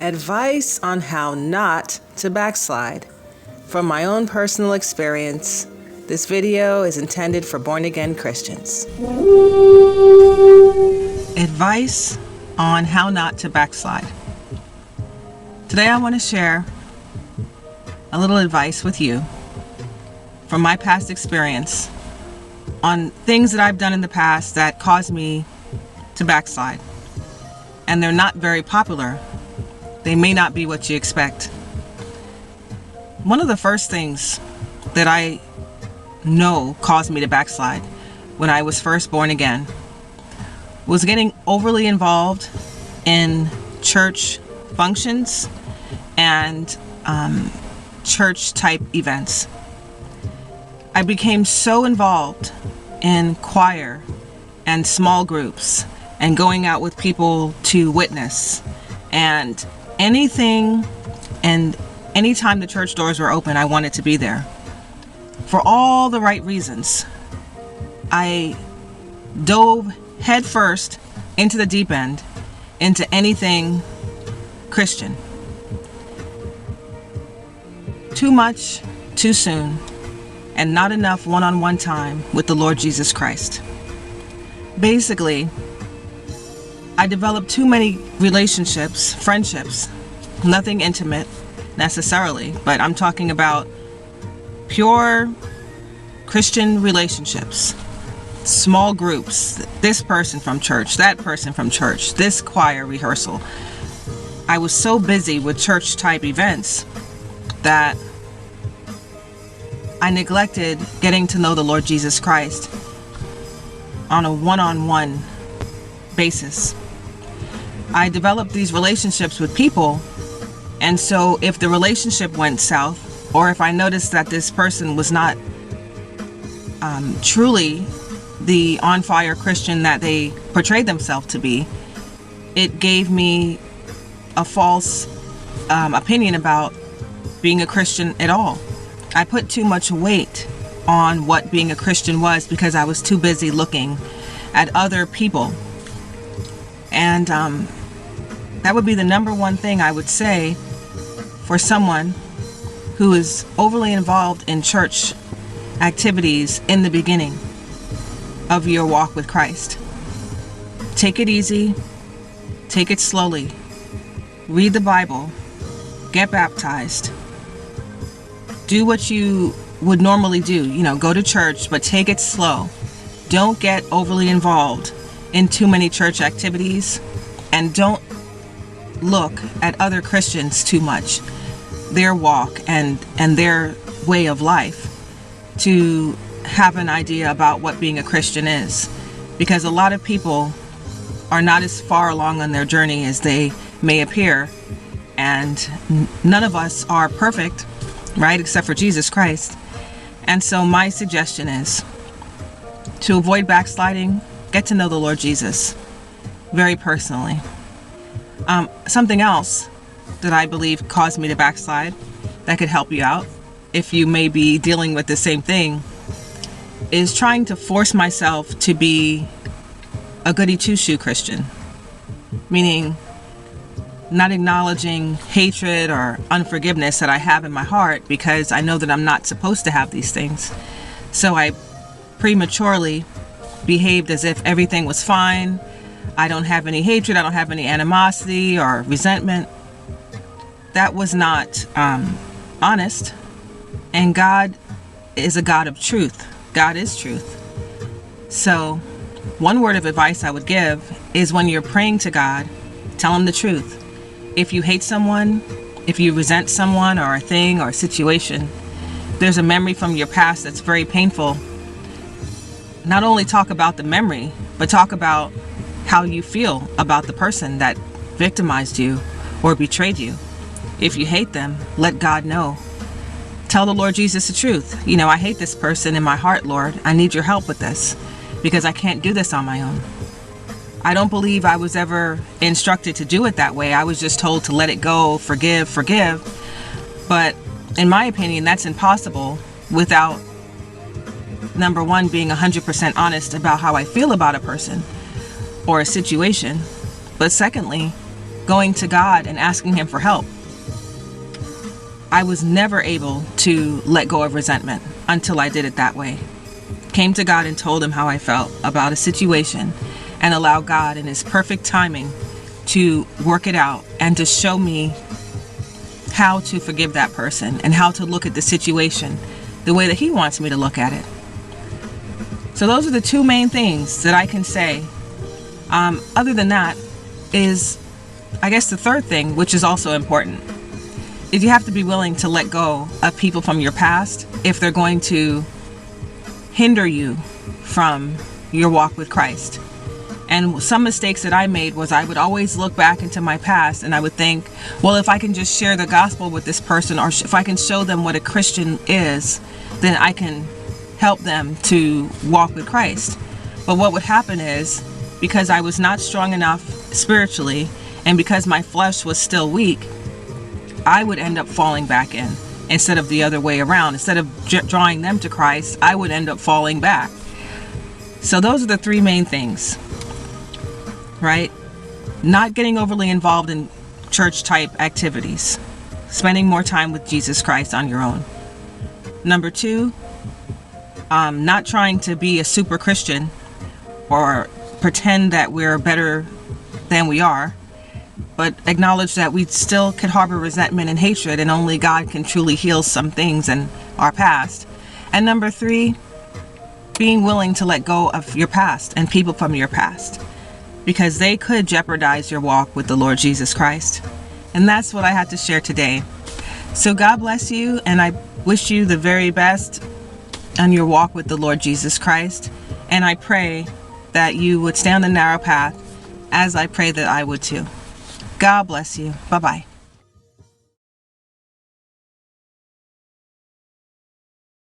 Advice on how not to backslide. From my own personal experience, this video is intended for born-again Christians. Advice on how not to backslide. Today I want to share a little advice with you from my past experience on things that I've done in the past that caused me to backslide. And they're not very popular. They may not be what you expect. One of the first things that I know caused me to backslide when I was first born again was getting overly involved in church functions and church type events. I became so involved in choir and small groups and going out with people to witness and anything and anytime the church doors were open, I wanted to be there. For all the right reasons, I dove headfirst into the deep end, into anything Christian. Too much, too soon, and not enough one-on-one time with the Lord Jesus Christ. Basically, I developed too many relationships, friendships, nothing intimate necessarily, but I'm talking about pure Christian relationships, small groups, this person from church, that person from church, this choir rehearsal. I was so busy with church type events that I neglected getting to know the Lord Jesus Christ on a one-on-one basis. I developed these relationships with people, and so if the relationship went south, or if I noticed that this person was not truly the on-fire Christian that they portrayed themselves to be, it gave me a false opinion about being a Christian at all. I put too much weight on what being a Christian was because I was too busy looking at other people. And that would be the number one thing I would say for someone who is overly involved in church activities in the beginning of your walk with Christ. Take it easy, take it slowly, read the Bible, get baptized, do what you would normally do, go to church, but take it slow. Don't get overly involved in too many church activities, and don't look at other Christians too much, their walk and their way of life, to have an idea about what being a Christian is. Because a lot of people are not as far along on their journey as they may appear, and none of us are perfect, right, except for Jesus Christ. And so my suggestion is to avoid backsliding, get to know the Lord Jesus very personally. Something else that I believe caused me to backslide that could help you out if you may be dealing with the same thing is trying to force myself to be a goody two-shoe Christian, meaning not acknowledging hatred or unforgiveness that I have in my heart because I know that I'm not supposed to have these things. So I prematurely behaved as if everything was fine. I don't have any hatred, I don't have any animosity or resentment. That was not honest. And God is a God of truth. God is truth. So one word of advice I would give is when you're praying to God, tell him the truth. If you hate someone, if you resent someone or a thing or a situation, there's a memory from your past that's very painful. Not only talk about the memory, but talk about how you feel about the person that victimized you or betrayed you. If you hate them, let God know. Tell the Lord Jesus the truth. I hate this person in my heart, Lord. I need your help with this because I can't do this on my own. I don't believe I was ever instructed to do it that way. I was just told to let it go, forgive. But in my opinion, that's impossible without, number one, being 100% honest about how I feel about a person or a situation. But secondly, going to God and asking him for help, I was never able to let go of resentment until I did it that way. Came to God and told him how I felt about a situation, and allowed God in his perfect timing to work it out and to show me how to forgive that person and how to look at the situation the way that he wants me to look at it. So those are the two main things that I can say. Other than that is, I guess the third thing, which is also important, is you have to be willing to let go of people from your past if they're going to hinder you from your walk with Christ. And some mistakes that I made was I would always look back into my past and I would think, well, if I can just share the gospel with this person, or if I can show them what a Christian is, then I can help them to walk with Christ. But what would happen is, because I was not strong enough spiritually, and because my flesh was still weak, I would end up falling back in instead of the other way around. Instead of drawing them to Christ, I would end up falling back. So those are the three main things, right? Not getting overly involved in church type activities. Spending more time with Jesus Christ on your own. Number 2, not trying to be a super Christian or pretend that we're better than we are, but acknowledge that we still could harbor resentment and hatred, and only God can truly heal some things in our past. And number 3, being willing to let go of your past and people from your past, because they could jeopardize your walk with the Lord Jesus Christ. And that's what I had to share today. So God bless you, and I wish you the very best on your walk with the Lord Jesus Christ. And I pray that you would stay on the narrow path, as I pray that I would too. God bless you. Bye-bye.